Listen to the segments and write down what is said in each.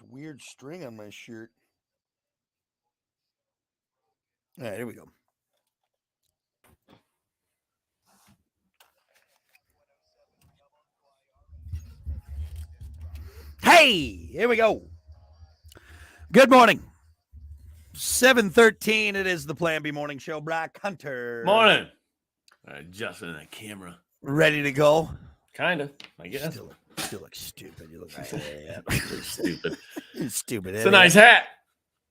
weird string on my shirt. All right, here we go. Hey, here we go. Good morning. 7:13. It is the Plan B Morning Show. Brock Hunter. Morning. Adjusting that camera. Ready to go? Kind of, I guess. Still look stupid. You look Stupid. stupid. It's a nice hat.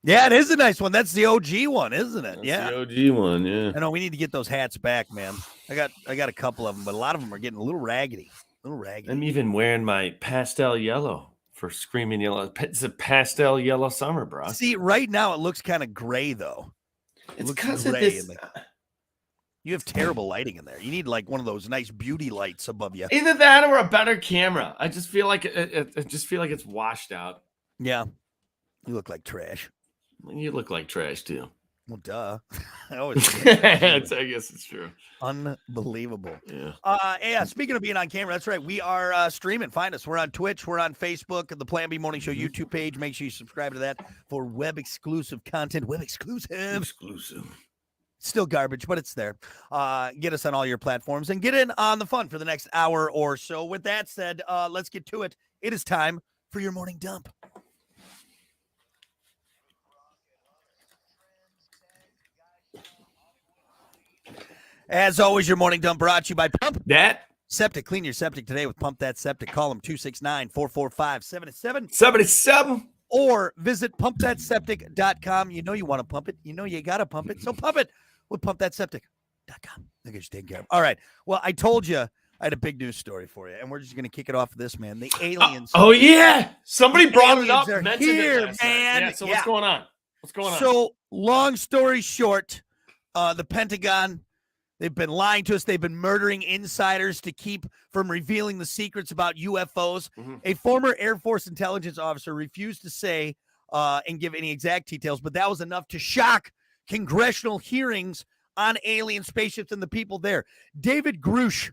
Yeah, it is a nice one. That's the OG one, isn't it? That's the OG one, yeah. I know we need to get those hats back, man. I got a couple of them, but a lot of them are getting a little raggedy. I'm even wearing my pastel yellow for Screaming Yellow. It's a pastel yellow summer, bro. See, right now it looks kind of gray, though. It's because of this. You have terrible lighting in there. You need like one of those nice beauty lights above you. Either that or a better camera. I just feel like it's washed out. Yeah, you look like trash. You look like trash too. Well, duh. I guess it's true. Unbelievable. Yeah. Speaking of being on camera, that's right. We are streaming. Find us. We're on Twitch. We're on Facebook. The Plan B Morning Show YouTube page. Make sure you subscribe to that for web exclusive content. Web exclusive. Still garbage, but it's there. Get us on all your platforms and get in on the fun for the next hour or so. With that said, let's get to it. It is time for your morning dump. As always, your morning dump brought to you by Pump That Septic. Clean your septic today with Pump That Septic. Call them 269-445-7777. Or visit pumpthatseptic.com. You know you want to pump it. You know you got to pump it. So pump it with pumpthatseptic.com. I guess you take care of it. All right. Well, I told you I had a big news story for you, and we're just going to kick it off with this, man. The aliens. Oh, yeah. Somebody brought it up. Mentioned Here, it last man. Yeah, so what's going on? So long story short, the Pentagon, they've been lying to us. They've been murdering insiders to keep from revealing the secrets about UFOs. Mm-hmm. A former Air Force intelligence officer refused to say and give any exact details, but that was enough to shock congressional hearings on alien spaceships and the people there. David Grush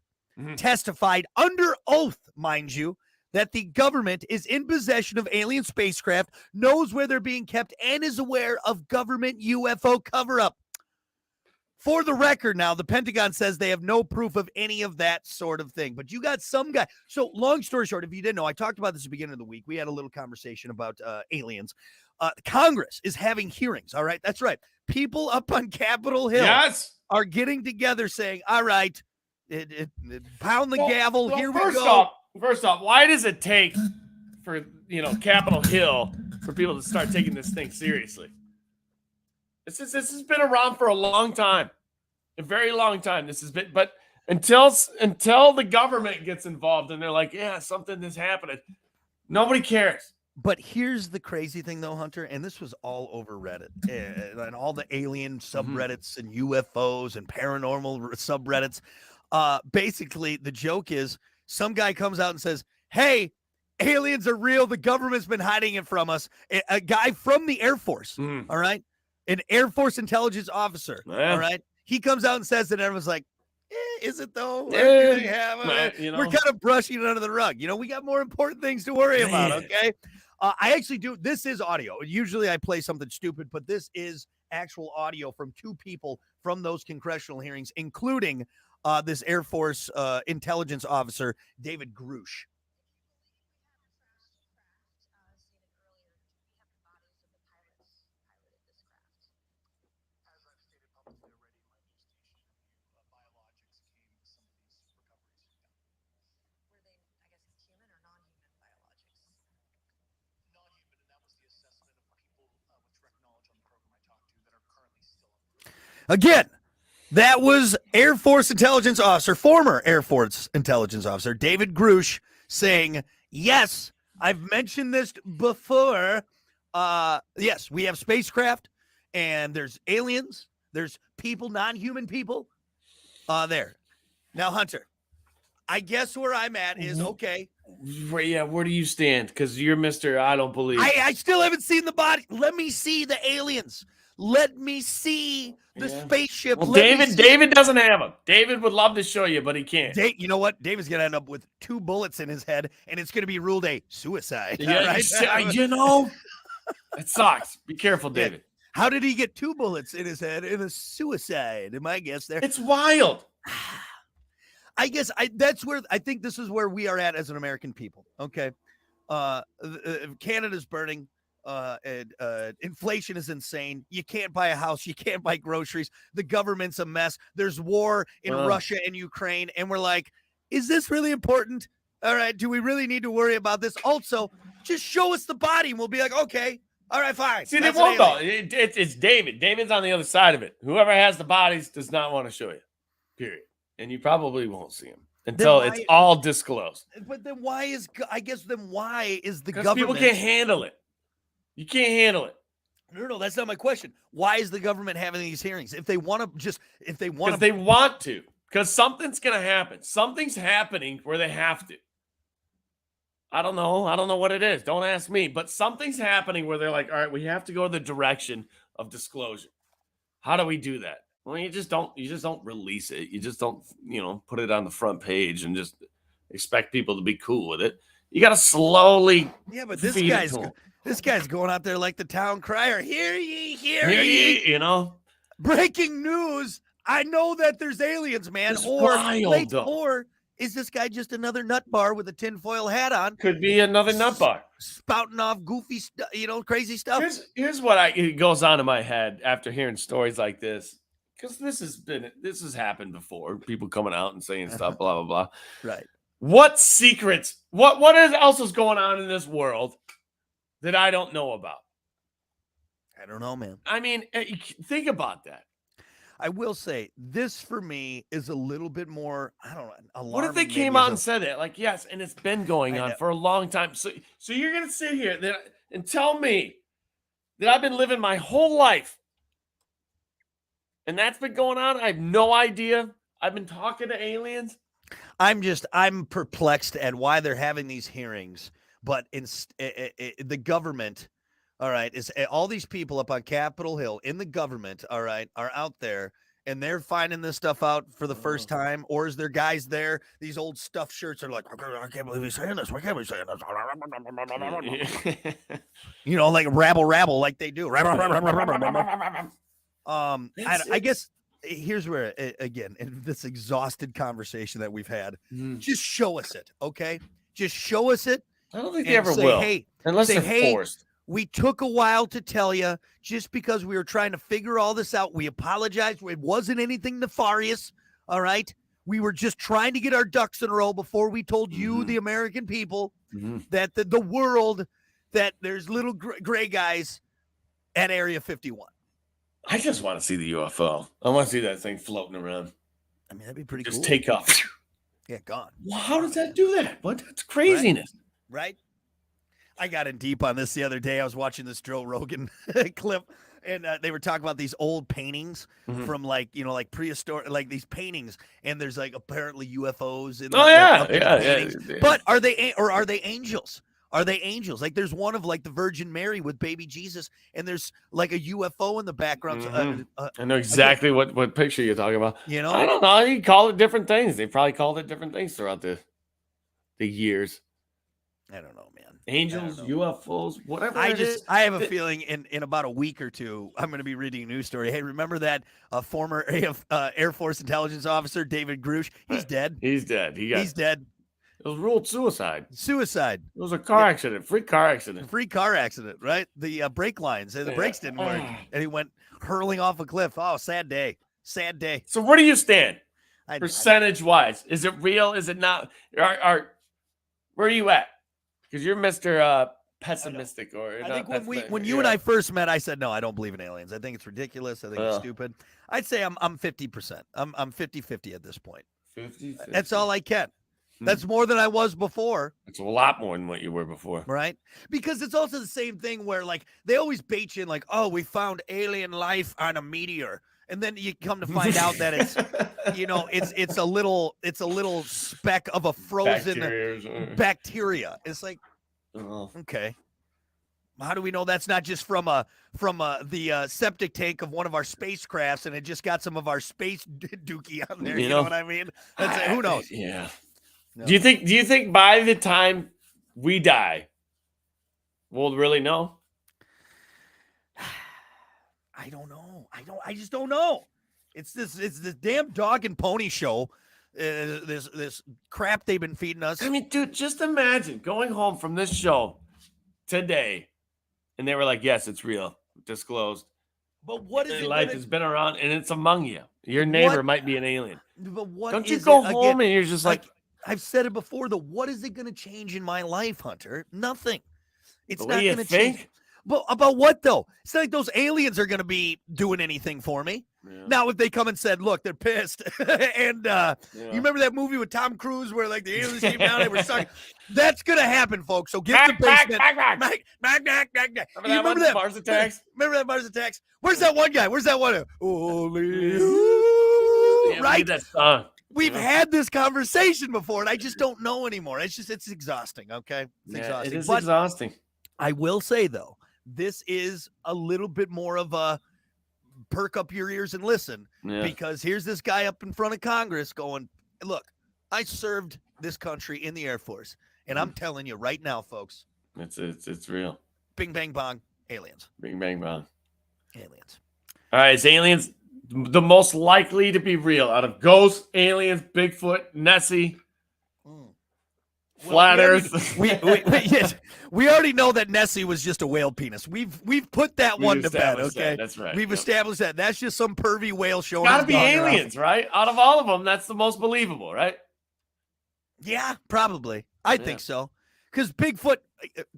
testified under oath, mind you, that the government is in possession of alien spacecraft, knows where they're being kept, and is aware of government UFO cover-up. For the record now, the Pentagon says they have no proof of any of that sort of thing. But you got some guy. So long story short, if you didn't know, I talked about this at the beginning of the week. We had a little conversation about aliens. Congress is having hearings. All right. That's right. People up on Capitol Hill are getting together saying, all right, pound the gavel. Here we go. First off, why does it take for, Capitol Hill for people to start taking this thing seriously? This has been around for a long time, a very long time. This has been, but until the government gets involved and they're like, yeah, something is happening, nobody cares. But here's the crazy thing, though, Hunter, and this was all over Reddit and all the alien subreddits and UFOs and paranormal subreddits. Basically, the joke is some guy comes out and says, hey, aliens are real. The government's been hiding it from us. A guy from the Air Force, all right? An Air Force intelligence officer, all right? He comes out and says it, and everyone's like, is it though? We're kind of brushing it under the rug. We got more important things to worry about, okay? I actually do. This is audio. Usually I play something stupid, but this is actual audio from two people from those congressional hearings, including this Air Force intelligence officer, David Grush. Again, that was Air Force intelligence officer, former Air Force intelligence officer, David Grush, saying, yes, I've mentioned this before. Yes, we have spacecraft, and there's aliens, there's people, non-human people there. Now, Hunter, I guess where I'm at is, okay. Yeah, where do you stand? Because you're Mr. I don't believe. I still haven't seen the body. Let me see the aliens. Let me see The Yeah. spaceship. Well, let me see it. David doesn't have them. David would love to show you, but he can't. You know what? David's gonna end up with 2 bullets in his head, and it's gonna be ruled a suicide. Yeah, all right? you know, it sucks. Be careful, Yeah. David. How did he get 2 bullets in his head in a suicide? My guess there. It's wild. I guess that's where I think this is where we are at as an American people. Okay. Canada's burning. Inflation is insane. You can't buy a house. You can't buy groceries. The government's a mess. There's war in Russia and Ukraine. And we're like, is this really important? All right. Do we really need to worry about this? Also, just show us the body and we'll be like, okay. All right, fine. See, they won't though. It's David. David's on the other side of it. Whoever has the bodies does not want to show you. Period. And you probably won't see him until it's all disclosed. But then why is the Because government? people can't handle it. You can't handle it. No, that's not my question. Why is the government having these hearings? If they want to Because they want to. Because something's going to happen. Something's happening where they have to. I don't know. I don't know what it is. Don't ask me. But something's happening where they're like, all right, we have to go the direction of disclosure. How do we do that? Well, you just don't release it. You just don't, put it on the front page and just expect people to be cool with it. You got to slowly. Yeah, but this guy's going out there like the town crier. Hear ye, hear ye. Breaking news. I know that there's aliens, man. It's wild, or is this guy just another nut bar with a tinfoil hat on? Could be another nut bar. Spouting off goofy stuff, crazy stuff. Here's what it goes on in my head after hearing stories like this. Because this has happened before. People coming out and saying stuff, blah, blah, blah. Right. What secrets, what else is going on in this world that I don't know about? I don't know, man. I mean, think about that. I will say this for me is a little bit more, I don't know, alarming. What if they came out and said that? Like, yes, and it's been going on for a long time. So you're going to sit here and tell me that I've been living my whole life and that's been going on? I have no idea. I've been talking to aliens. I'm perplexed at why they're having these hearings, but the government, all right, is all these people up on Capitol Hill in the government, all right, are out there and they're finding this stuff out for the first time, or is there guys there? These old stuffed shirts are like, I can't believe he's saying this. Why can't we say this? Like rabble, like they do. I guess here's where, again, in this exhausted conversation that we've had, just show us it, okay? Just show us it. I don't think they ever will. Hey, unless they're forced. We took a while to tell you just because we were trying to figure all this out. We apologize. It wasn't anything nefarious, all right? We were just trying to get our ducks in a row before we told you, the American people, that the world, that there's little gray guys at Area 51. I just want to see the UFO. I want to see that thing floating around. I mean, that'd be pretty cool. Just take off. Yeah, gone. Well, how does that do that? What? That's craziness. Right? I got in deep on this the other day. I was watching this Joe Rogan clip, and they were talking about these old paintings from like prehistoric, like these paintings, and there's like apparently UFOs in paintings. But are they angels? Are they angels? Like there's one of like the Virgin Mary with baby Jesus, and there's like a UFO in the background. I know exactly what picture you're talking about. I don't know. You call it different things. They probably called it different things throughout the years. I don't know, man. Angels, UFOs, whatever. I have a feeling in about a week or two, I'm going to be reading a news story. Hey, remember that former Air Force intelligence officer, David Grush? He's dead. He's dead. He's dead. It was ruled suicide. Suicide. It was a car accident. Free car accident. Free car accident, right? The brake lines, the brakes didn't work, and he went hurling off a cliff. Oh, sad day. Sad day. So where do you stand? Percentage-wise? Is it real? Is it not? Where are you at? Because you're Mr. Pessimistic. I think when you and I first met, I said, no, I don't believe in aliens. I think it's ridiculous. I think it's stupid. I'd say I'm 50%. I'm 50-50 at this point. 50-50. That's all I can. That's more than I was before. It's a lot more than what you were before. Right? Because it's also the same thing where like they always bait you in like, oh, we found alien life on a meteor. And then you come to find out that it's, it's a little speck of a frozen bacteria. It's like, okay. How do we know that's not just from the septic tank of one of our spacecrafts, and it just got some of our space dookie on there? You know what I mean? Who knows? Yeah. No. Do you think by the time we die, we'll really know? I don't know. I just don't know. It's this damn dog and pony show. This crap they've been feeding us. I mean, dude, just imagine going home from this show today, and they were like, "Yes, it's real, disclosed." But what is Alien it? life has been around, and it's among you. Your neighbor What- might be an alien. But what Don't you is go it? home Again, and you're just like, I've said it before. Though, what is it going to change in my life, Hunter? Nothing. It's the not way you going to change. think? But about what though? It's not like those aliens are going to be doing anything for me. Yeah. Now, if they come and said, "Look, they're pissed," and Yeah. you remember that movie with Tom Cruise where like the aliens came down, they were stuck. That's going to happen, folks. So get the basement. Back. Back. Remember You that one? Mars Attacks? Remember that Mars Attacks? Where's that one guy? Where's that one? Only Yeah, you. we Right? need that song. We've Yeah. had this conversation before, and I just don't know anymore. It's exhausting. Okay, it's Yeah, exhausting. it is But exhausting. I will say though, this is a little bit more of a perk up your ears and listen, Yeah. because here's this guy up in front of Congress going, "Look, I served this country in the Air Force, and I'm telling you right now, folks, It's real. bing bang bong, aliens, Bing bang bang. aliens." All right, is aliens the most likely to be real out of ghosts, aliens, Bigfoot, Nessie, flat Well, Earth? Yes, we already know that Nessie was just a whale penis. We've put that We one to bed. established Okay, that. That's right. we've Yep. established that. That's just some pervy whale showing. Gotta his be dong around. aliens, right? Out of all of them, that's the most believable, right? Yeah, probably. I Yeah. think so. Because Bigfoot,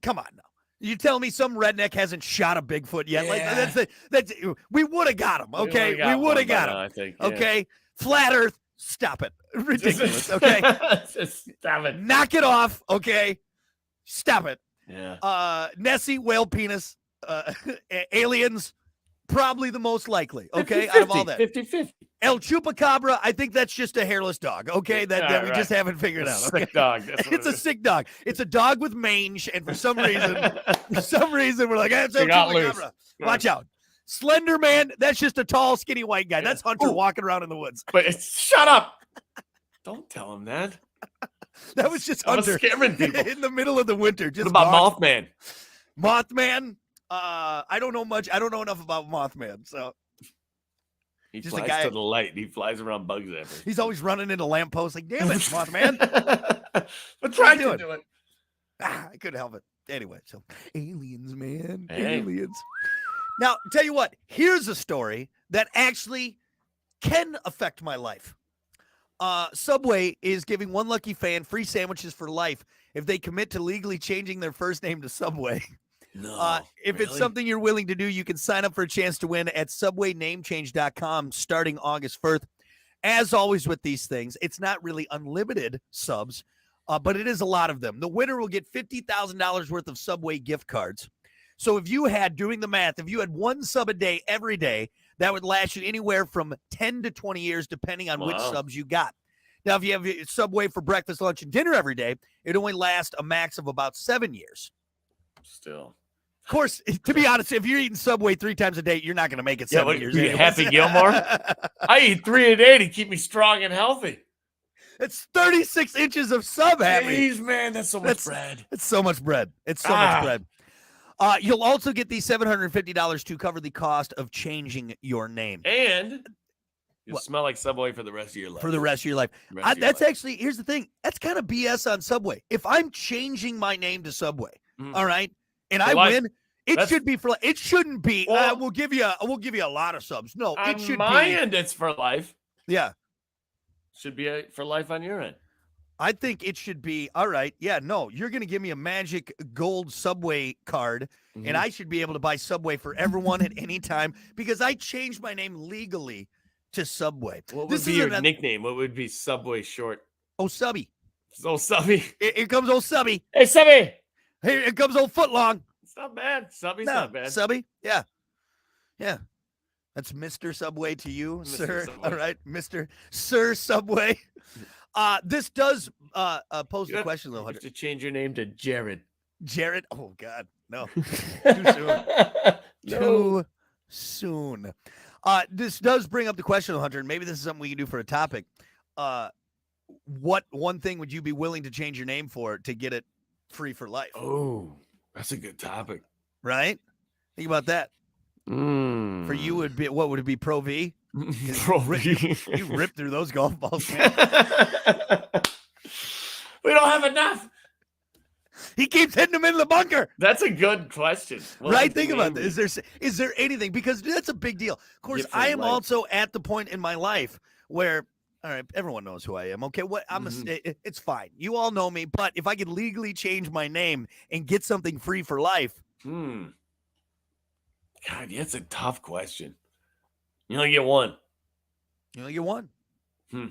come on now. You tell me some redneck hasn't shot a Bigfoot yet? Like Yeah. that's we would have got him. Okay, we would have got him. I think. yeah. Okay, flat Earth, stop it. Ridiculous. Okay, Just stop it. knock it off. Okay, stop it. Yeah. Nessie, whale penis, aliens, probably the most likely. Okay, out of all that, 50-50. El Chupacabra, I think that's just a hairless dog. Okay, that we Right. just haven't figured out. Okay? Sick dog. That's what It's it a is. sick dog. It's a dog with mange, and for some reason, we're like, hey, it's They El got loose. Chupacabra. Watch out. Slender Man, that's just a tall, skinny white guy. Yeah. That's Hunter Ooh. walking around in the woods. But shut up. Don't tell him that. That was just I was Hunter scaring people. in the middle of the winter. What Just about gone. Mothman? Mothman? I don't know much. I don't know enough about Mothman. So He Just a flies guy- to the light. He flies around bugs after. he's always running into lampposts like, damn it, Mothman. But try to doing? do it. I couldn't help it. Anyway, so aliens, man. Hey. Aliens. Now, tell you what, here's a story that actually can affect my life. Subway is giving one lucky fan free sandwiches for life if they commit to legally changing their first name to Subway. No. If it's something you're willing to do, you can sign up for a chance to win at subwaynamechange.com starting August 1st. As always with these things, it's not really unlimited subs, but it is a lot of them. The winner will get $50,000 worth of Subway gift cards. So if you had, doing the math, if you had one sub a day every day, that would last you anywhere from 10 to 20 years, depending on which Wow. subs you got. Now, if you have Subway for breakfast, lunch, and dinner every day, it only lasts a max of about 7 years. Still. Of course, to be honest, if you're eating Subway 3 times a day, you're not going to make it Yeah, 7 what, years. you anyways. Happy Gilmore? I eat 3 a day to keep me strong and healthy. It's 36 inches of sub, Happy. Jeez, man, that's so much bread. It's so much bread. It's so much bread. You'll also get the $750 to cover the cost of changing your name And you What? smell like Subway for the rest of your life. for the rest of your life. Rest of your That's life. actually, here's the thing. That's kind of BS on Subway. If I'm changing my name to Subway, Mhm. all right, and For I life. win, it That's- should be for. It shouldn't be. Well- we'll give you a lot of subs. No, On it should my be. end, it's for life. Yeah. Should be for life on your end. I think it should be all right. Yeah, no, you're going to give me a magic gold Subway card, Mm-hmm. and I should be able to buy Subway for everyone at any time because I changed my name legally to Subway. What would This be is your another- nickname? What would be Subway short? Oh, Subby. So Subby. Here comes old Subby. Hey, Subby. Here comes old Footlong. It's not bad. Subby's No, not bad. Subby. Yeah. Yeah. That's Mr. Subway to you, Mr. sir. Subway. All right, Mr. Sir Subway. This does pose You the have- question, though, You have Hunter. to change your name to Jared. Jared. Oh, God. No. Too soon. No. Too soon. This does bring up the question, Hunter, and maybe this is something we can do for a topic. What one thing would you be willing to change your name for to get it free for life? Oh, that's a good topic. Right? Think about that. For you, would be what would it be? Pro V? You ripped through those golf balls, man. We don't have enough. He keeps hitting them into the bunker. That's a good question. Right? Think about that. Is there anything? Because that's a big deal. Of course, Get for I am life. also at the point in my life where, all right, everyone knows who I am. Okay, it's fine. You all know me. But if I could legally change my name and get something free for life, God, that's a tough question. You only get one. you only get one. Hmm.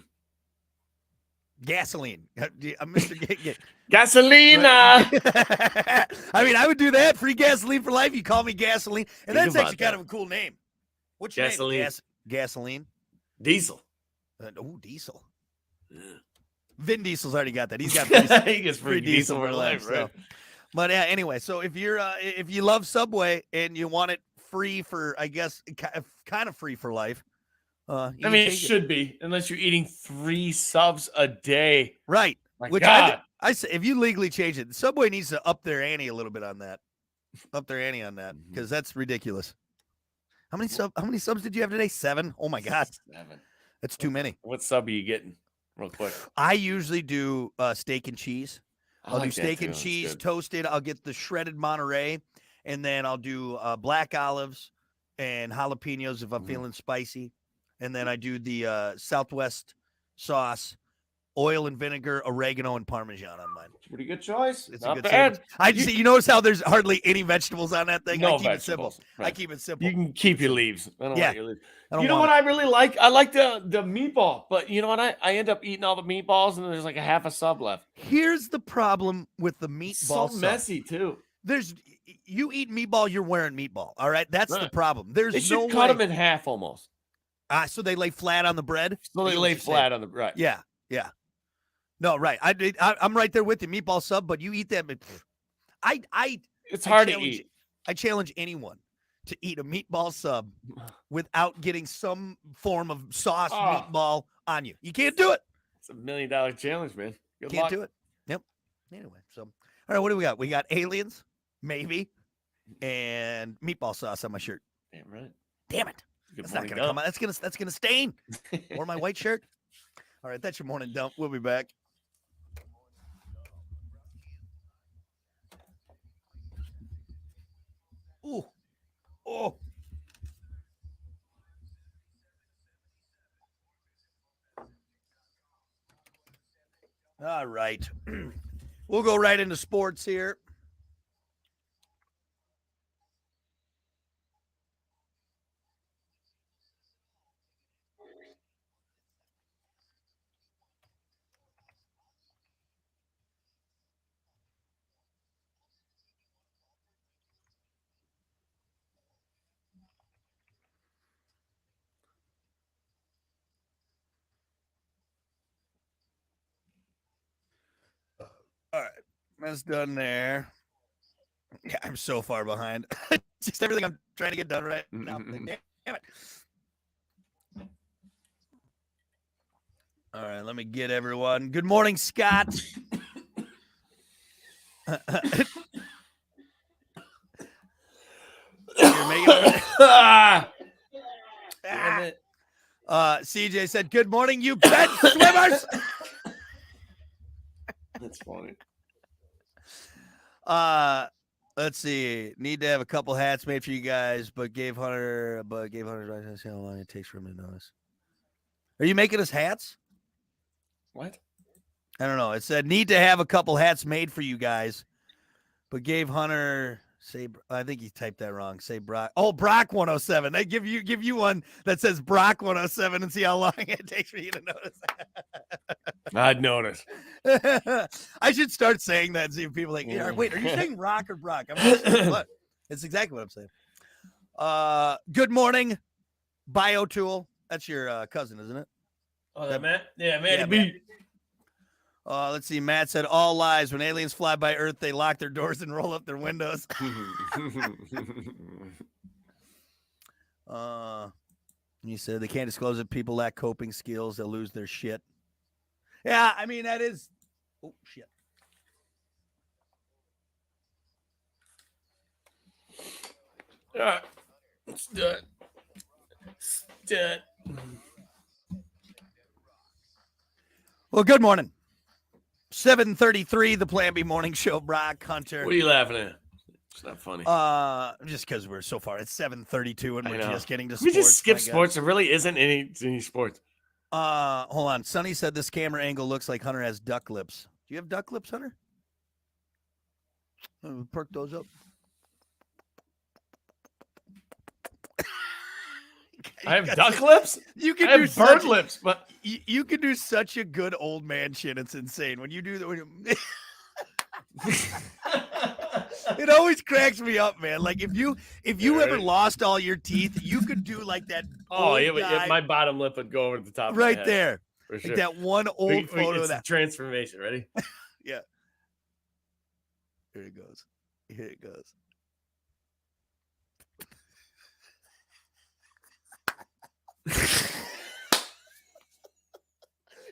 Gasoline, Mr. Gasolina. I mean, I would do that. Free gasoline for life. You call me Gasoline, and Think that's about actually kind of a cool name. What's your Gasoline. name? Gasoline. Diesel. Diesel. Yeah. Vin Diesel's already got that. He's got He gets free diesel for life, so. right? But yeah, anyway, so if you love Subway and you want it free for, I guess, kind of free for life, I mean, it should be, unless you're eating 3 subs a day. Right. My Which God. I say, if you legally change it, Subway needs to up their ante a little bit on that. Up their ante on that, because that's ridiculous. How many subs did you have today? 7? Oh my God, 7. that's too many. What sub are you getting? Real quick. I usually do steak and cheese. I'll do like that steak too. and That's cheese good. toasted. I'll get the shredded Monterey, and then I'll do black olives and jalapenos if I'm feeling spicy. And then I do the Southwest sauce, oil and vinegar, oregano, and Parmesan on mine. Pretty good choice. It's Not a good bad. sandwich. I just you notice how there's hardly any vegetables on that thing. No I keep it simple. vegetables. I Right. keep it simple. You can keep your leaves. I don't Yeah. want your leaves. I don't You know want what I really like? I like the meatball, but you know what? I end up eating all the meatballs and there's like a half a sub left. Here's the problem with the meatball. It's so sub. messy too. You eat meatball, you're wearing meatball. All right, that's the Right. problem. There's They should no cut way. them in half almost. So they lay flat on the bread. So they Is what lay you're saying. flat on the right. Yeah. No, right. I'm right there with you. Meatball sub, but you eat that. But It's hard to challenge- eat. I challenge anyone to eat a meatball sub without getting some form of sauce meatball on you. You can't do it. It's $1 million challenge, man. Good Can't luck. do it. Yep. Anyway, so all right, what do we got? We got aliens, maybe, and meatball sauce on my shirt. Damn right. Damn it. Good That's not morning, gonna come out. That's gonna stain. Or my white shirt. All right, that's your morning dump. We'll be back. Ooh. Oh. All right. We'll go right into sports here. All right, that's done there. Yeah, I'm so far behind. Just everything I'm trying to get done right now. Damn it. All right, let me get everyone. Good morning, Scott. You're making it. Damn it. CJ said, "Good morning, you bench swimmers." That's funny. Let's see. Need to have a couple hats made for you guys, but gave Hunter right to see how long it takes for him to notice. Are you making us hats? What? I don't know. It said need to have a couple hats made for you guys, but gave Hunter I think he typed that wrong. Say Brock. Oh, Brock 107. They give you one that says Brock 107 and see how long it takes for you to notice. I'd notice. I should start saying that and see if people like, yeah, wait, are you saying Rock or Brock? I'm not saying what. It's exactly what I'm saying. Good morning, BioTool. That's your cousin, isn't it? Oh, that Matt? Yeah, Matty Yeah, B. Let's see. Matt said all lies. When aliens fly by Earth, they lock their doors and roll up their windows. He said they can't disclose it. People lack coping skills. They'll lose their shit. Yeah, I mean, that is. Oh, shit. All right. Let's do it. Let's do it. Well, good morning. 7:33, the Plan B Morning Show. Brock Hunter. What are you laughing at? It's not funny. Just because we're so far. It's 7:32 and we're just getting to we sports. just skip sports. There really isn't any sports. Hold on. Sonny said this camera angle looks like Hunter has duck lips. Do you have duck lips, Hunter? Perk those up. I have duck lips. You can I do have bird lips, but you can do such a good old man shit. It's insane when you do that. It always cracks me up, man. Like if you ever lost all your teeth, you could do like that. Oh, my bottom lip would go over the top. Right of my head, there, for sure. like that one old photo of that transformation. Ready? Yeah. Here it goes. Here it goes.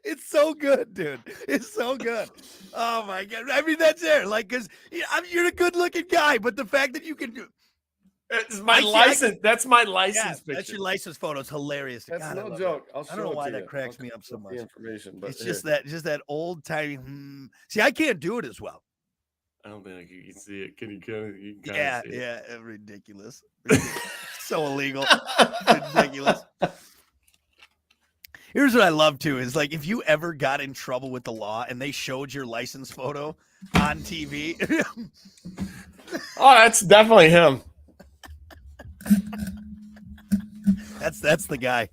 It's so good, dude. It's so good. Oh my god! I mean, that's there. Like, cause you're a good-looking guy, but the fact that you can do it's my license. That's my license picture. That's your license photo. It's hilarious. That's God, no joke. I don't know why that cracks me up so much. Information, but it's just that old timey. See, I can't do it as well. I don't think you can see it. Can you? You can see it. Ridiculous. So illegal. Ridiculous. Here's what I love too is like if you ever got in trouble with the law and they showed your license photo on TV. Oh, that's definitely him. That's the guy.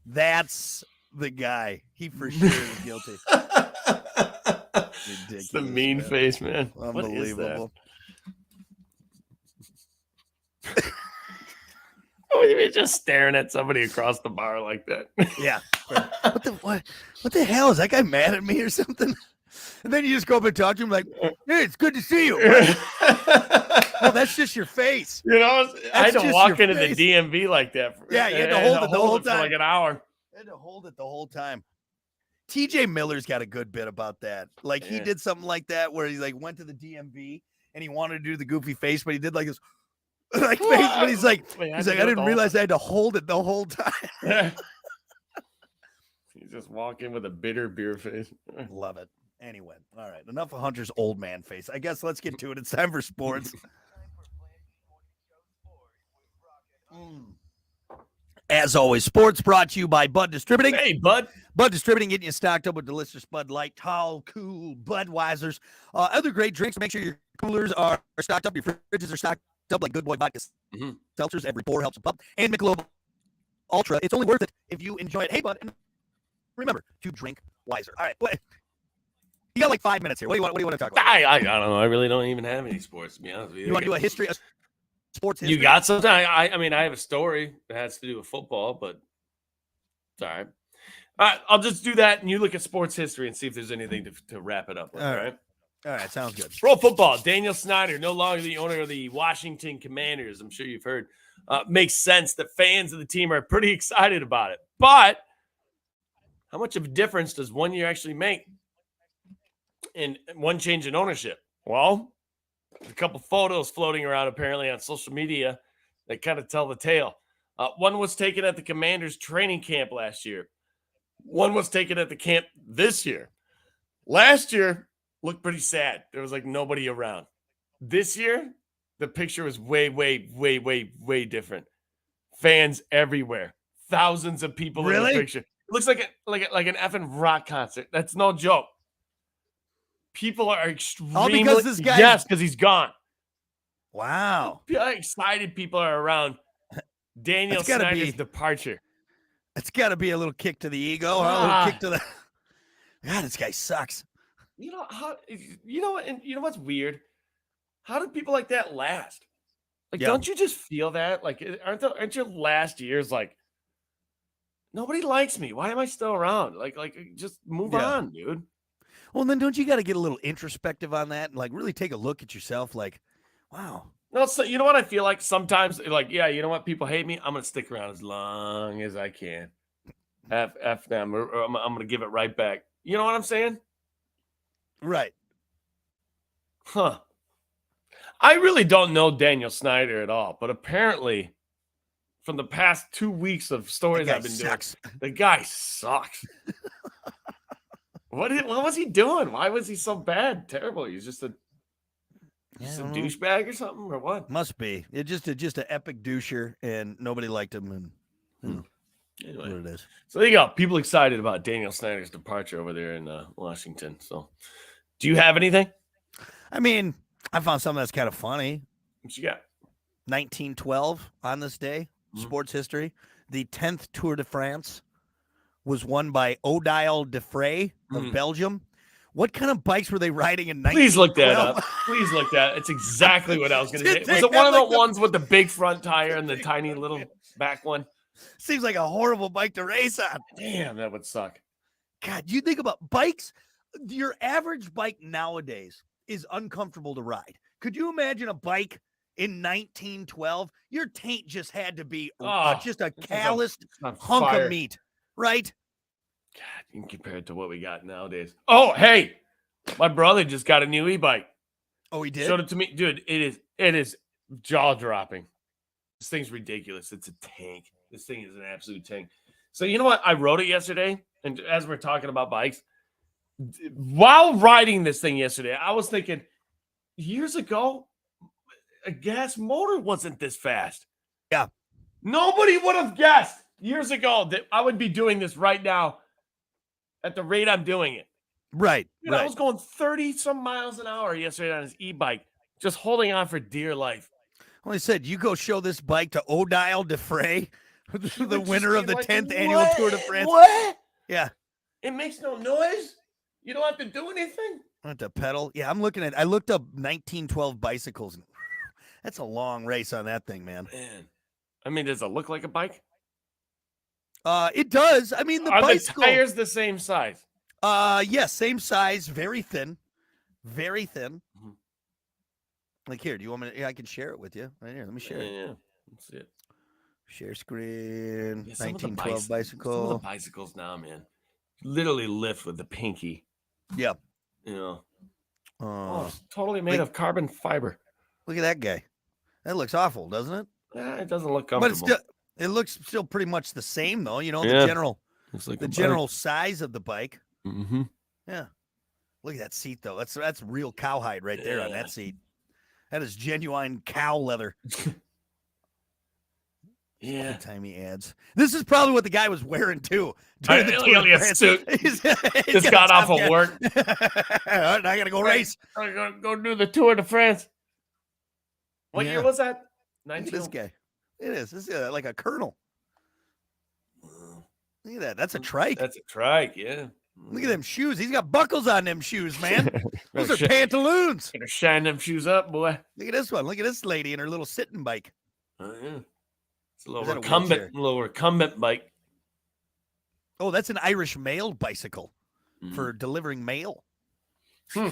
That's the guy. He for sure is guilty. Ridiculous, it's the mean face, man. Unbelievable. Oh, you're just staring at somebody across the bar like that. Yeah. What the hell? Is that guy mad at me or something? And then you just go up and talk to him like, hey, it's good to see you. Oh, that's just your face. You know, I had to walk into the DMV like that. You had to hold it the whole time. For like an hour. You had to hold it the whole time. TJ Miller's got a good bit about that. Like he did something like that where he like went to the DMV and he wanted to do the goofy face, but he did like his like face, but he's like, I didn't realize I had to hold it the whole time. He's just walking with a bitter beer face. Love it. Anyway, all right. Enough of Hunter's old man face. I guess let's get to it. It's time for sports. As always, sports brought to you by Bud Distributing. Hey, Bud. Bud Distributing, getting you stocked up with delicious Bud Light, tall, cool Budweisers. Other great drinks. Make sure your coolers are stocked up. Your fridges are stocked up like Good Boy vodka seltzers. Every pour helps a pump. And Michelob Ultra. It's only worth it if you enjoy it. Hey, Bud, and remember to drink wiser. All right. You got like 5 minutes here. What do you want to talk about? I don't know. I really don't even have any sports, to be honest with you. You want to do a history of sports history? You got something? I mean, I have a story that has to do with football, but it's all right. All right, I'll just do that, and you look at sports history and see if there's anything to wrap it up with. All right. All right, sounds good. Pro football. Daniel Snyder, no longer the owner of the Washington Commanders. I'm sure you've heard. Makes sense that fans of the team are pretty excited about it. But how much of a difference does 1 year actually make in one change in ownership? Well, a couple photos floating around apparently on social media that kind of tell the tale. One was taken at the Commanders training camp last year. One was taken at the camp this year. Last year looked pretty sad. There was like nobody around. This year, the picture was way, way, way, way, way different. Fans everywhere. Thousands of people in the picture. It looks like an effing rock concert. That's no joke. People are extremely all because this guy. Yes, because he's gone. Wow. Excited people are around Daniel Snyder's departure. It's got to be a little kick to the ego, or a little kick to the. God, this guy sucks. You know what's weird? How do people like that last? Like, don't you just feel that? Like, aren't your last years like, nobody likes me? Why am I still around? Like, just move on, dude. Well, then don't you got to get a little introspective on that and like really take a look at yourself? Like, wow. No, so you know what I feel like sometimes, like, yeah, you know what? People hate me. I'm gonna stick around as long as I can. F them, or I'm gonna give it right back. You know what I'm saying? Right. Huh. I really don't know Daniel Snyder at all, but apparently, from the past 2 weeks of That stories guy I've been sucks. doing, the guy sucks. What was he doing? Why was he so bad? Terrible. He's just a douchebag or something, or what? Must be. It's just an epic doucher, and nobody liked him, and Anyway, what it is. so there you go. People excited about Daniel Snyder's departure over there in Washington. So, do you have anything? I mean, I found something that's kind of funny. What you got? 1912 on this day, sports history. The 10th Tour de France was won by Odile Defray of Belgium. What kind of bikes were they riding in 1912? Please look that up. Please look that. It's exactly what I was going to say. Did they Was it one have, of like, the ones with the big front tire and the tiny little back one? Seems like a horrible bike to race on. Damn, that would suck. God, you think about bikes, your average bike nowadays is uncomfortable to ride. Could you imagine a bike in 1912? Your taint just had to be just a calloused hunk of meat, right? God, you can compare it to what we got nowadays. Oh, hey, my brother just got a new e-bike. Oh, he did? Showed it to me. Dude, it is jaw-dropping. This thing's ridiculous. It's a tank. This thing is an absolute tank. So you know what? I rode it yesterday, and as we're talking about bikes, while riding this thing yesterday, I was thinking, years ago, a gas motor wasn't this fast. Yeah. Nobody would have guessed years ago that I would be doing this right now at the rate I'm doing it. Right. Dude, I was going 30-some miles an hour yesterday on his e-bike, just holding on for dear life. Well, I said, you go show this bike to Odile Defray, the winner of the like, 10th annual Tour de France. What? Yeah. It makes no noise? You don't have to do anything? I have to pedal. Yeah, I looked up 1912 bicycles. And that's a long race on that thing, man. I mean, does it look like a bike? It does. I mean, Are bicycle. the tires the same size? Yes, same size, very thin. Very thin. Mhm. Like here, do you want me to? Yeah, I can share it with you. Right here, let me share it. Yeah. Let's see it. Share screen. Yeah, some of the 1912 bicycle. Some of the bicycles now, man, literally lift with the pinky. Yeah. You know. Oh, It's totally made of carbon fiber. Look at that guy. That looks awful, doesn't it? It doesn't look But comfortable. it looks still pretty much the same, though. You know, Yeah. the general Looks like the general size of the bike. Mm-hmm. Yeah. Look at that seat, though. That's real cowhide right there on that seat. That is genuine cow leather. Yeah. Timey ads. This is probably what the guy was wearing too. Suit. Just got off of work. I gotta go race. I'm gonna go do the Tour de France. What Yeah. year was that? Look at 19. this guy. It is. This is like a colonel. Look at that. That's a trike. That's a trike, yeah. Look at them shoes. He's got buckles on them shoes, man. Those are Better pantaloons. shine them shoes up, boy. Look at this one. Look at this lady in her little sitting bike. Oh, yeah. It's a Is little that a wheelchair? recumbent bike. Oh, that's an Irish mail bicycle Mm. for delivering mail. Hmm.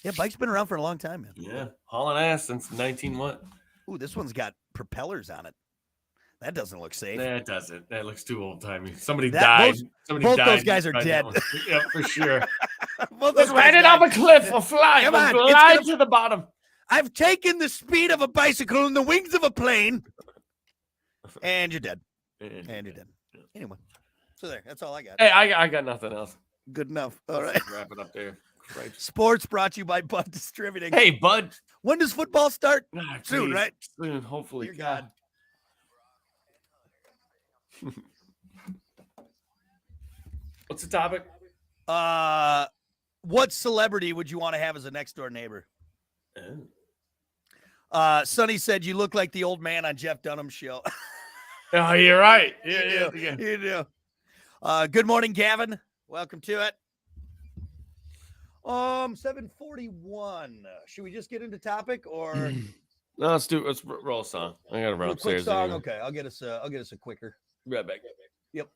Yeah, bike's been around for a long time, man. Yeah, hauling ass since 19 what? Ooh, this one's got propellers on it. That doesn't look safe. That doesn't. That looks too old timey. Somebody That- died. those- Somebody both died. those guys are Tried dead. that one. Yeah, for sure. Well, Let's those ride guys it off died. a cliff or fly. Come We'll on, it's glide gonna- to the bottom. I've taken the speed of a bicycle in the wings of a plane. And you're dead. And you're dead. Anyway, so there. That's all I got. Hey, I got nothing else. Good enough. All right. Let's wrap it up there. Christ. Sports brought to you by Bud Distributing. Hey, bud. When does football start? Soon, Please. right? Soon, hopefully. Dear God. What's the topic? What celebrity would you want to have as a next door neighbor? Oh. Sonny said you look like the old man on Jeff Dunham's show. Oh, you're right. You Yeah, do. yeah. You do. Good morning, Gavin. Welcome to it. 7:41. Should we just get into topic or No, let's roll a song. I gotta run a quick upstairs. song? anyway. Okay, I'll get us a quicker. Right back. Yep.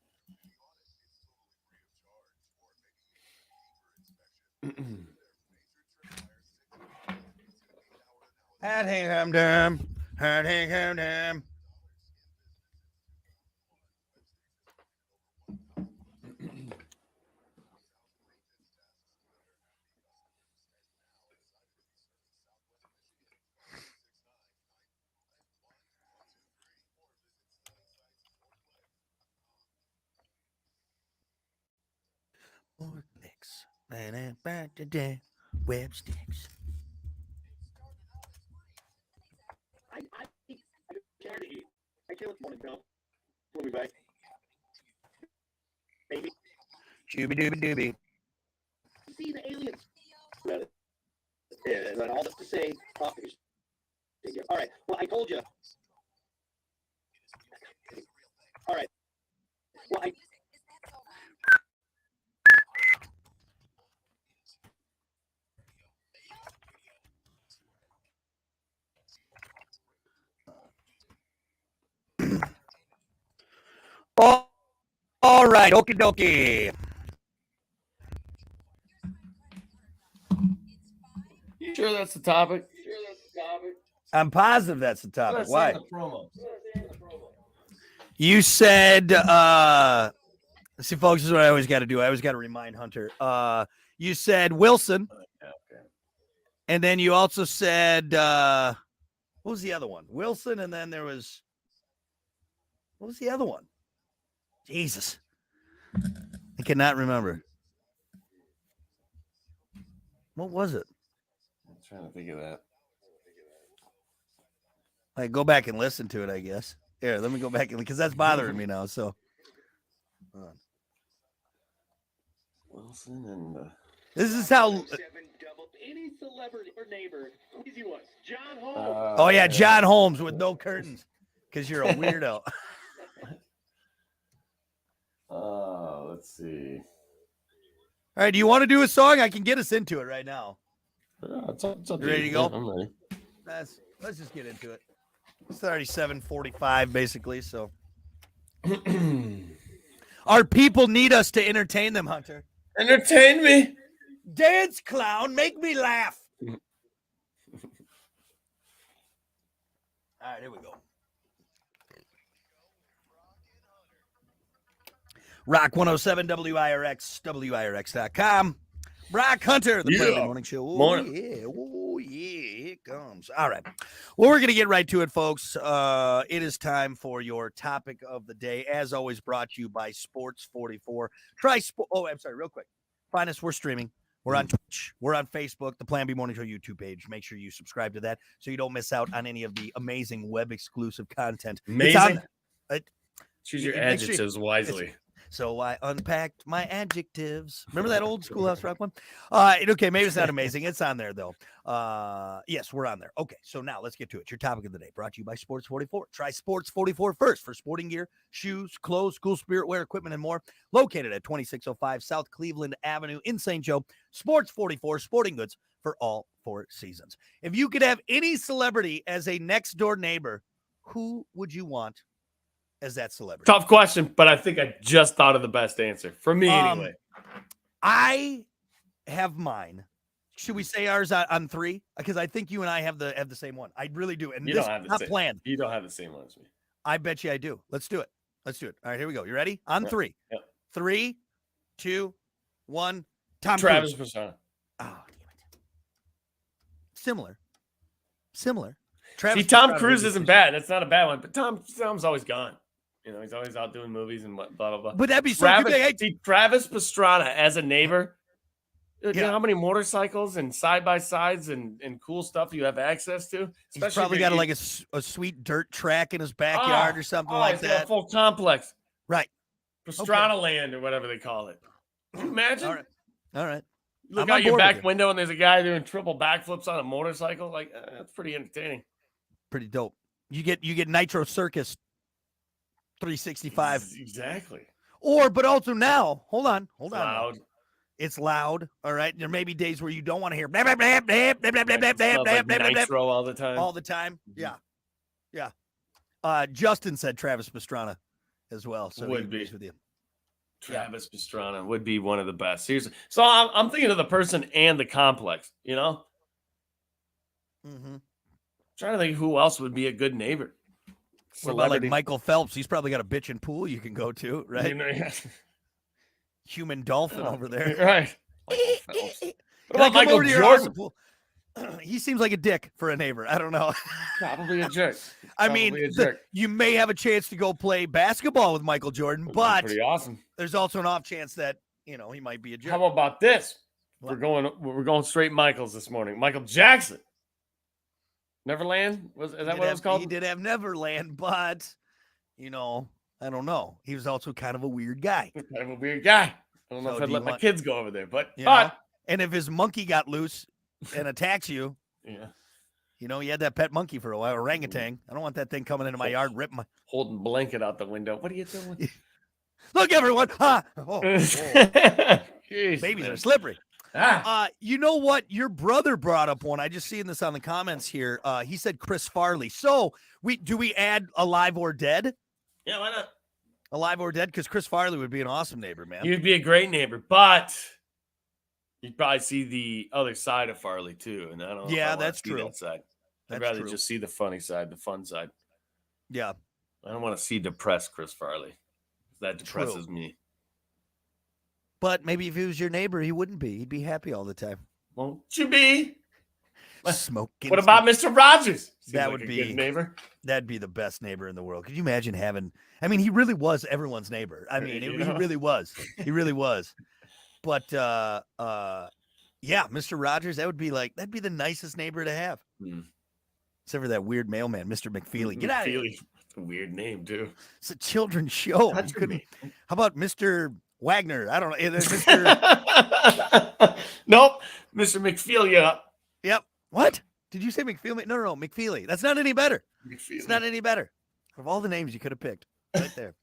More clicks. Web sticks. I can't look morning, Bill. We'll be back. Baby. Shooby dooby dooby. See the aliens. Yeah, all this to say, coffee. All right. Well, I told you. All right. Well, All right, okie dokie. You sure that's the topic? I'm positive that's the topic. That's Why? in the promo. You said, see, folks, this is what I always got to do. I always got to remind Hunter. You said Wilson, Okay. and then you also said, what was the other one? Wilson, and then there was, what was the other one? Jesus. I cannot remember. What was it? I'm trying to think of that. I go back and listen to it, I guess. Here, let me go back, because that's bothering me now. So, Wilson and this is how. any celebrity or neighbor, easy ones. John Holmes. Oh, yeah, John Holmes with no curtains, because you're a weirdo. Let's see. All right, do you want to do a song? I can get us into it right now. It's up You ready to go? I'm ready. Let's just get into it. It's already 7:45, basically. So, our people need us to entertain them, Hunter. Entertain me. Dance, clown, make me laugh. All right, here we go. Rock 107 WIRX, WIRX.com. Brock Hunter, the Planet Morning Show. Oh, Morning. yeah. Oh, yeah. Here it comes. All right. Well, we're going to get right to it, folks. It is time for your topic of the day. As always, brought to you by Sports 44. Oh, I'm sorry, real quick. Find us. We're streaming. We're on Twitch. We're on Facebook, the Plan B Morning Show YouTube page. Make sure you subscribe to that so you don't miss out on any of the amazing web-exclusive content. Amazing. It's Choose your make sure- adjectives wisely. So I unpacked my adjectives. Remember that old Schoolhouse Rock one? Okay, maybe it's not amazing. It's on there, though. Yes, we're on there. Okay, so now let's get to it. Your topic of the day brought to you by Sports 44. Try Sports 44 first for sporting gear, shoes, clothes, school spirit wear, equipment, and more. Located at 2605 South Cleveland Avenue in St. Joe. Sports 44, sporting goods for all 4 seasons. If you could have any celebrity as a next-door neighbor, who would you want as that celebrity? Tough question, but I think I just thought of the best answer for me anyway. I have mine. Should we say ours on 3? Because I think you and I have the same one. I really do. And You this don't have is the not same. planned. You don't have the same one as me. I bet you I do. Let's do it. All right, here we go. You ready? On 3. Yep. 3, 2, 1. Tom Travis Cruise. Pastrana. Oh, damn it. Similar. Travis See, Tom Pastrana Cruise would be isn't pretty- bad. That's not a bad one. But Tom's always gone. You know, he's always out doing movies and blah blah blah. But that'd be so Travis, good. Hey, see, Travis Pastrana as a neighbor. You Yeah. know how many motorcycles and side by sides and cool stuff you have access to? he's Especially probably if got you- like a sweet dirt track in his backyard or something like he's got a that. full complex. Right. Pastrana Land or whatever they call it. Can you imagine? All right. Look I'm out on your board with back you. window and there's a guy doing triple backflips on a motorcycle. Like that's pretty entertaining. Pretty dope. You get Nitro Circus 365. Exactly. But also now, hold on. Loud. It's loud. All right. There may be days where you don't want to hear blah, blah, blah, blah, blah, blah, blah, blah, blah, Smells like blah, blah, blah, nitro all the time. all the time. Mhm. Yeah. Justin said Travis Pastrana as well. So he Would be. agrees with you. Travis Pastrana would be one of the best. Seriously. So I'm thinking of the person and the complex, you know? Mm-hmm. Trying to think who else would be a good neighbor. What about like Michael Phelps? He's probably got a bitchin' pool you can go to, right? You know, yeah. Human dolphin over there. Right. Michael Phelps. What Can I about come Michael over to your Jordan? awesome pool? He seems like a dick for a neighbor. I don't know. Probably a jerk. I mean, Probably a jerk. you may have a chance to go play basketball with Michael Jordan, That'd be but pretty awesome. there's also an off chance that, he might be a jerk. How about this? What? We're going straight Michaels this morning. Michael Jackson. Neverland? Is that what it was called? He did have Neverland, but, I don't know. He was also kind of a weird guy. Kind of a weird guy. I don't know So if I'd do let you my want- kids go over there, but And if his monkey got loose and attacks you, yeah, you had that pet monkey for a while, orangutan. I don't want that thing coming into my yard, ripping my. holding blanket out the window. What are you doing? Look, everyone! Ah! Oh, Jeez, babies man. are slippery. Ah, You know what? Your brother brought up one. I just seen this on the comments here. He said Chris Farley. So do we add Alive or Dead? yeah, why not? Alive or Dead? Because Chris Farley would be an awesome neighbor, man. You'd be a great neighbor, but you'd probably see the other side of Farley too. And I don't know. if I Yeah, wanna that's see true. That side. I'd That's rather true. just see the funny side, the fun side. Yeah. I don't want to see depressed Chris Farley. That depresses me. But maybe if he was your neighbor, he wouldn't be. He'd be happy all the time. Won't you be? Smoking. What about Mr. Rogers? Seems That like would a be- good neighbor. That'd be the best neighbor in the world. Could you imagine having? I mean, he really was everyone's neighbor. I mean, he Yeah. really was. He really was. But yeah, Mr. Rogers, that'd be the nicest neighbor to have. Hmm. Except for that weird mailman, Mr. McFeely. Get out of here. McFeely. That's a weird name too. It's a children's show. You Touch couldn't- me. How about Mr. Wagner? I don't know. Mr. Nope. Mr. McFeely. Yep. What? Did you say McFeely? No, McFeely. That's not any better. It's not any better. Of all the names you could have picked, right there.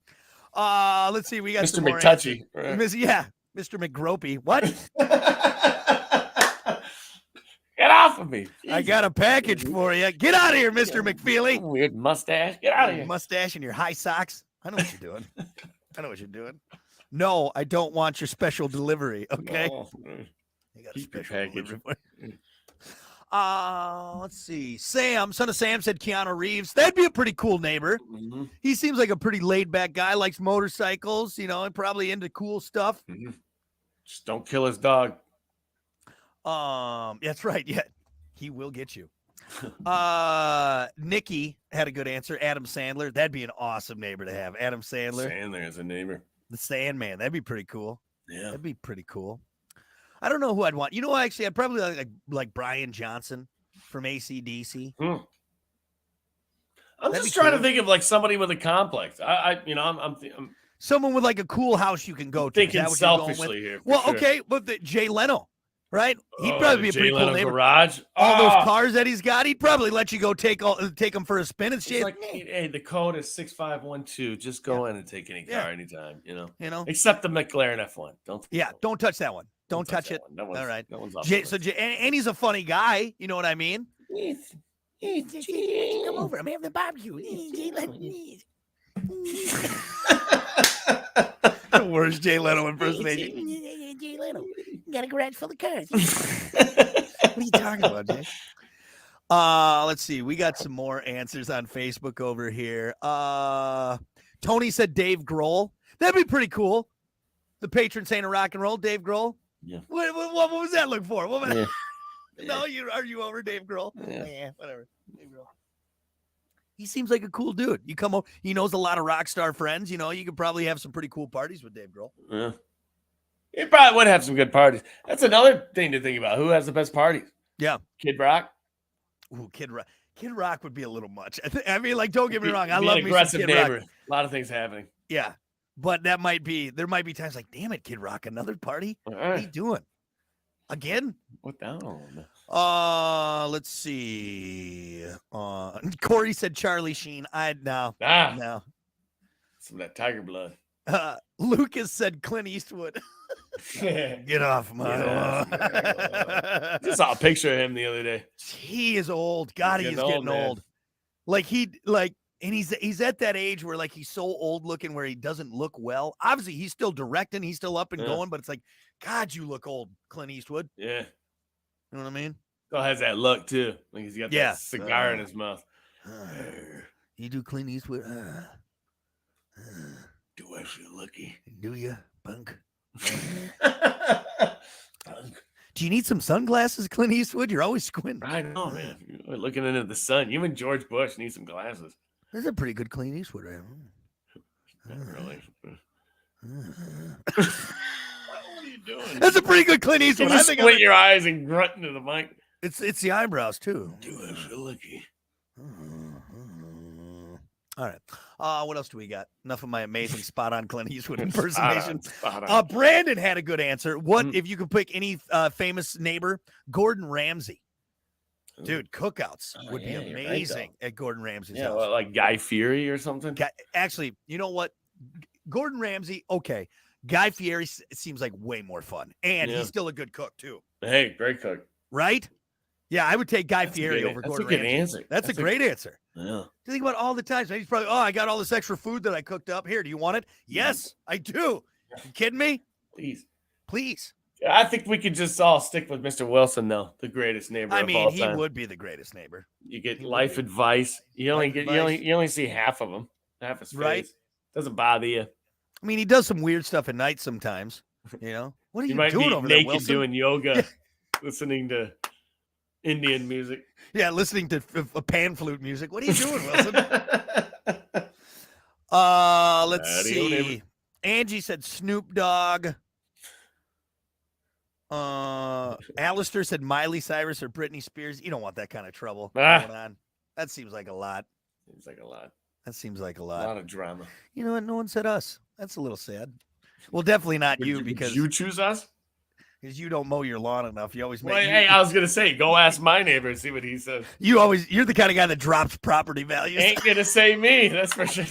Let's see. We got Mr. some more McTouchy. answers. Yeah, Mr. McGropey. What? Get off of me. I got a package for you. Get out of here, Mr. McFeely. Weird mustache. Get out of here. Mustache and your high socks. I know what you're doing. I know what you're doing. No, I don't want your special delivery. Okay. No. You got a Keep your special package. delivery for you. Let's see. Sam, son of Sam, said Keanu Reeves. That'd be a pretty cool neighbor. Mhm. He seems like a pretty laid back guy, likes motorcycles, and probably into cool stuff. Mhm. Just don't kill his dog. That's right. Yeah, he will get you. Nikki had a good answer. Adam Sandler. That'd be an awesome neighbor to have. Adam Sandler, Sandler is a neighbor. the Sandman. That'd be pretty cool. Yeah. That'd be pretty cool. I don't know who I'd want. Actually, I'd probably like Brian Johnson from AC/DC. I'm That'd just be trying to cool. think of like somebody with a complex. I'm Someone with like a cool house you can go to. Is thinking that what you're going with? selfishly here. for Well, sure. okay, but Jay Leno, right? He'd Oh, probably be a Jay pretty cool Leno neighbor. Garage. All Oh, those cars that he's got, he'd probably let you go take them for a spin. It's It's Jay, like, hey, the code is 6512. Just go in and take any car Yeah. anytime, Except the McLaren F1. Don't. Don't touch that one. Don't touch it. that one. That one's- All right. That one's off Jay, the so Jay, and he's a funny guy. You know what I mean? list. Come over. I'm having the barbecue. The worst Jay Leno impersonation. Jay Leno, got a garage full of cars. What are you talking about, Jay? Let's see. We got some more answers on Facebook over here. Tony said Dave Grohl. That'd be pretty cool. The patron saint of rock and roll, Dave Grohl. Yeah. What was that look for? What was Yeah. No, are you over Dave Grohl? Yeah. Whatever. Dave Grohl. He seems like a cool dude. You come over, he knows a lot of rock star friends. You could probably have some pretty cool parties with Dave Grohl. Yeah. He probably would have some good parties. That's another thing to think about. Who has the best parties? Yeah. Kid Rock. Ooh, Kid Rock. Kid Rock would be a little much. I mean, like, don't get me wrong. I Be love an me some aggressive Kid neighbor. Rock. A lot of things happening. Yeah. But there might be times like, damn it, Kid Rock, another party? All What are you right. doing? Again? What down? Let's see. Corey said Charlie Sheen. No. Some of that tiger blood. Lucas said Clint Eastwood. Get off my lawn. Just saw a picture of him the other day. He is old. God, he is Getting old, getting man. old. Like And he's at that age where like he's so old looking where he doesn't look well. Obviously, he's still directing, he's still up and going, but it's like, God, you look old, Clint Eastwood. Yeah. You know what I mean? Still has that look too. Like he's got Yeah. that cigar in his mouth. You do Clint Eastwood? Do I feel lucky? Do you, punk? Do you need some sunglasses, Clint Eastwood? You're always squinting. I know, man. You're looking into the sun. You and George Bush need some glasses. That's a pretty good Clint Eastwood, right? Not really. What are you doing? That's a pretty good Clint You Eastwood. just squint your eyes and grunt into the mic. It's the eyebrows too. Do I feel lucky? All right. What else do we got? Enough of my amazing spot on Clint Eastwood impersonation. Spot on. Brandon had a good answer. What Mm. if you could pick any famous neighbor? Gordon Ramsay. Dude, cookouts would be yeah, you're right, amazing at Gordon Ramsay's Yeah, house. well, like Guy Fieri or something. Actually, you know what? Gordon Ramsay, okay. Guy Fieri seems like way more fun. And Yeah. he's still a good cook, too. Hey, great cook. Right? Yeah, I would take Guy That's a Fieri good- over that's a Gordon good Ramsay. answer. That's a great answer. Yeah. To think about all the times. He's probably, I got all this extra food that I cooked up. Here, do you want it? Yes, I do. You kidding me? Please. Please. I think we could just all stick with Mr. Wilson, though, the greatest neighbor I of mean, all he time. would be the greatest neighbor. You get he would life be. advice. You only Life get advice. you only see half of him, half his face. Right. Doesn't bother you. I mean, he does some weird stuff at night sometimes. You know? What are You you might doing be over there, naked Wilson? doing yoga, listening to Indian music. Yeah, listening to pan flute music. What are you doing, Wilson? Let's Howdy, see. neighbor. Angie said Snoop Dogg. Alistair said Miley Cyrus or Britney Spears. You don't want that kind of trouble Ah. going on. That seems like a lot. Seems like a lot. That seems like a A lot. lot of drama. You know what? No one said us. That's a little sad. Well, definitely not you Would because you choose us? you don't mow your lawn enough. You always make Well, hey, I was gonna say, go ask my neighbor and see what he says. you're the kind of guy that drops property values. Ain't gonna say me, that's for sure.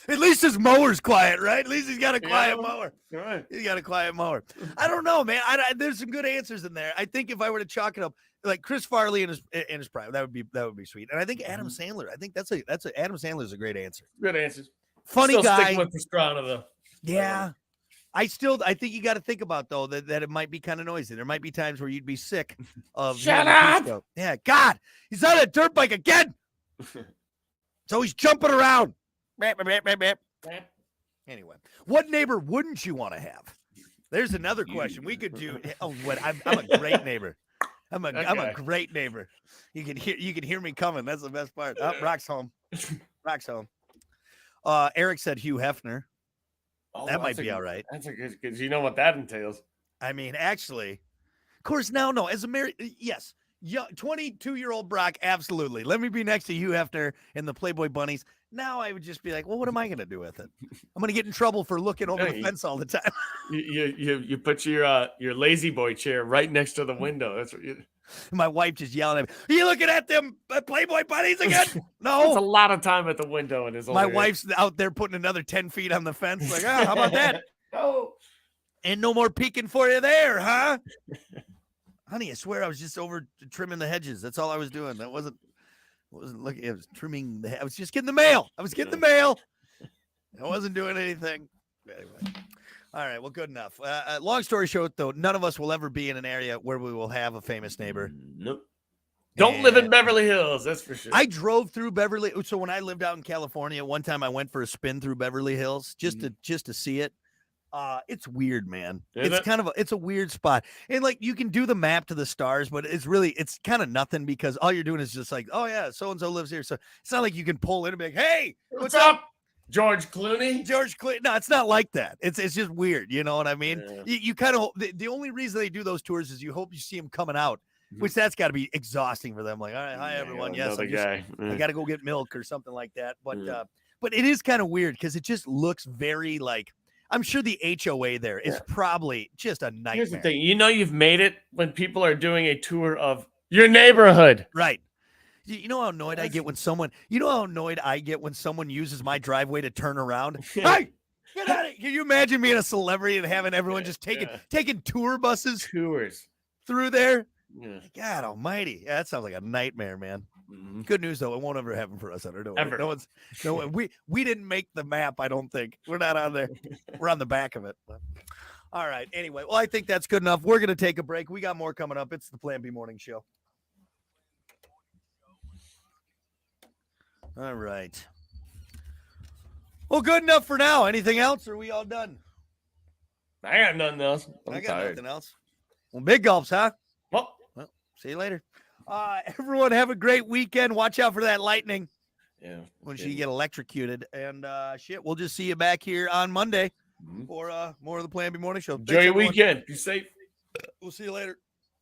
At least his mower's quiet, right? At least he's got a quiet Yeah. mower. Right. He's got a quiet mower. I don't know, man. There's some good answers in there. I think if I were to chalk it up, like Chris Farley in his prime, that would be sweet. And I think Adam Sandler. I think that's Adam Sandler's a great answer. Good answers. Funny Still guy. sticking with Pastrana though. Yeah. I think you got to think about though that it might be kind of noisy. There might be times where you'd be sick of Shut hearing the up! piece go. Yeah, God, he's on a dirt bike again. So he's jumping around. Beep, beep, beep, beep. Anyway, what neighbor wouldn't you want to have? There's another question we could do. Oh, what? I'm a great neighbor. I'm a Okay. great neighbor. You can hear me coming. That's the best part. Oh, Rock's home. Rock's home. Eric said Hugh Hefner. Oh, That might that's a be good- all right. That's a good because you know what that entails. I mean, actually, of course, now, no, as a married, yes, 22-year-old Brock, absolutely. Let me be next to Hugh Hefner and the Playboy Bunnies. Now I would just be like, well, what am I going to do with it? I'm going to get in trouble for looking over the Hey. fence all the time. You put your lazy boy chair right next to the window. That's what you. My wife just yelling at me, are you looking at them Playboy Bunnies again? That's a No. lot of time at the window in his. My old age. wife's out there putting another 10 feet on the fence. Like, how about that? No. And no more peeking for you there, huh? Honey, I swear I was just over trimming the hedges. That's all I was doing. That wasn't looking. I was trimming I was just getting the mail. I was getting the mail. I wasn't doing anything. Anyway. All right. Well, good enough. Long story short, though, none of us will ever be in an area where we will have a famous neighbor. Nope. Don't live in And Beverly Hills. That's for sure. I drove through Beverly. So when I lived out in California, one time I went for a spin through Beverly Hills just to see it. It's weird, man. Is It's it? kind of it's a weird spot. And like you can do the map to the stars, but it's kind of nothing because all you're doing is just like, oh yeah, so and so lives here. So it's not like you can pull in and be like, hey, What's up, George Clooney? George Clinton? No, it's not like that. It's just weird. You know what I mean? Yeah. You kind of the only reason they do those tours is you hope you see him coming out, which that's got to be exhausting for them. Like, all right, hi everyone. Yes, another I'm just, guy. I got to go get milk or something like that. But Yeah. but it is kind of weird because it just looks very like. I'm sure the HOA there is probably just a nightmare. Here's the thing. You know you've made it when people are doing a tour of your neighborhood. Right. You know how annoyed I get when someone. You know how annoyed I get when someone uses my driveway to turn around. Hey, get out of here! Can you imagine being a celebrity and having everyone just taking tour buses Tours. through there? Yeah. God Almighty! Yeah, that sounds like a nightmare, man. Mhm. Good news though, it won't ever happen for us. I don't know. Ever. No one's. No one. We didn't make the map. I don't think we're not on there. We're on the back of it. But. All right. Anyway, well, I think that's good enough. We're gonna take a break. We got more coming up. It's the Plan B Morning Show. All right. Well, good enough for now. Anything else? Or are we all done? I got nothing else. I'm I got tired. nothing else. Well, big gulps, huh? Well, See you later. Everyone have a great weekend. Watch out for that lightning yeah. when you get electrocuted. And we'll just see you back here on Monday Mhm. for more of the Plan B Morning Show. Enjoy Thanks, your everyone. weekend. Be safe. We'll see you later.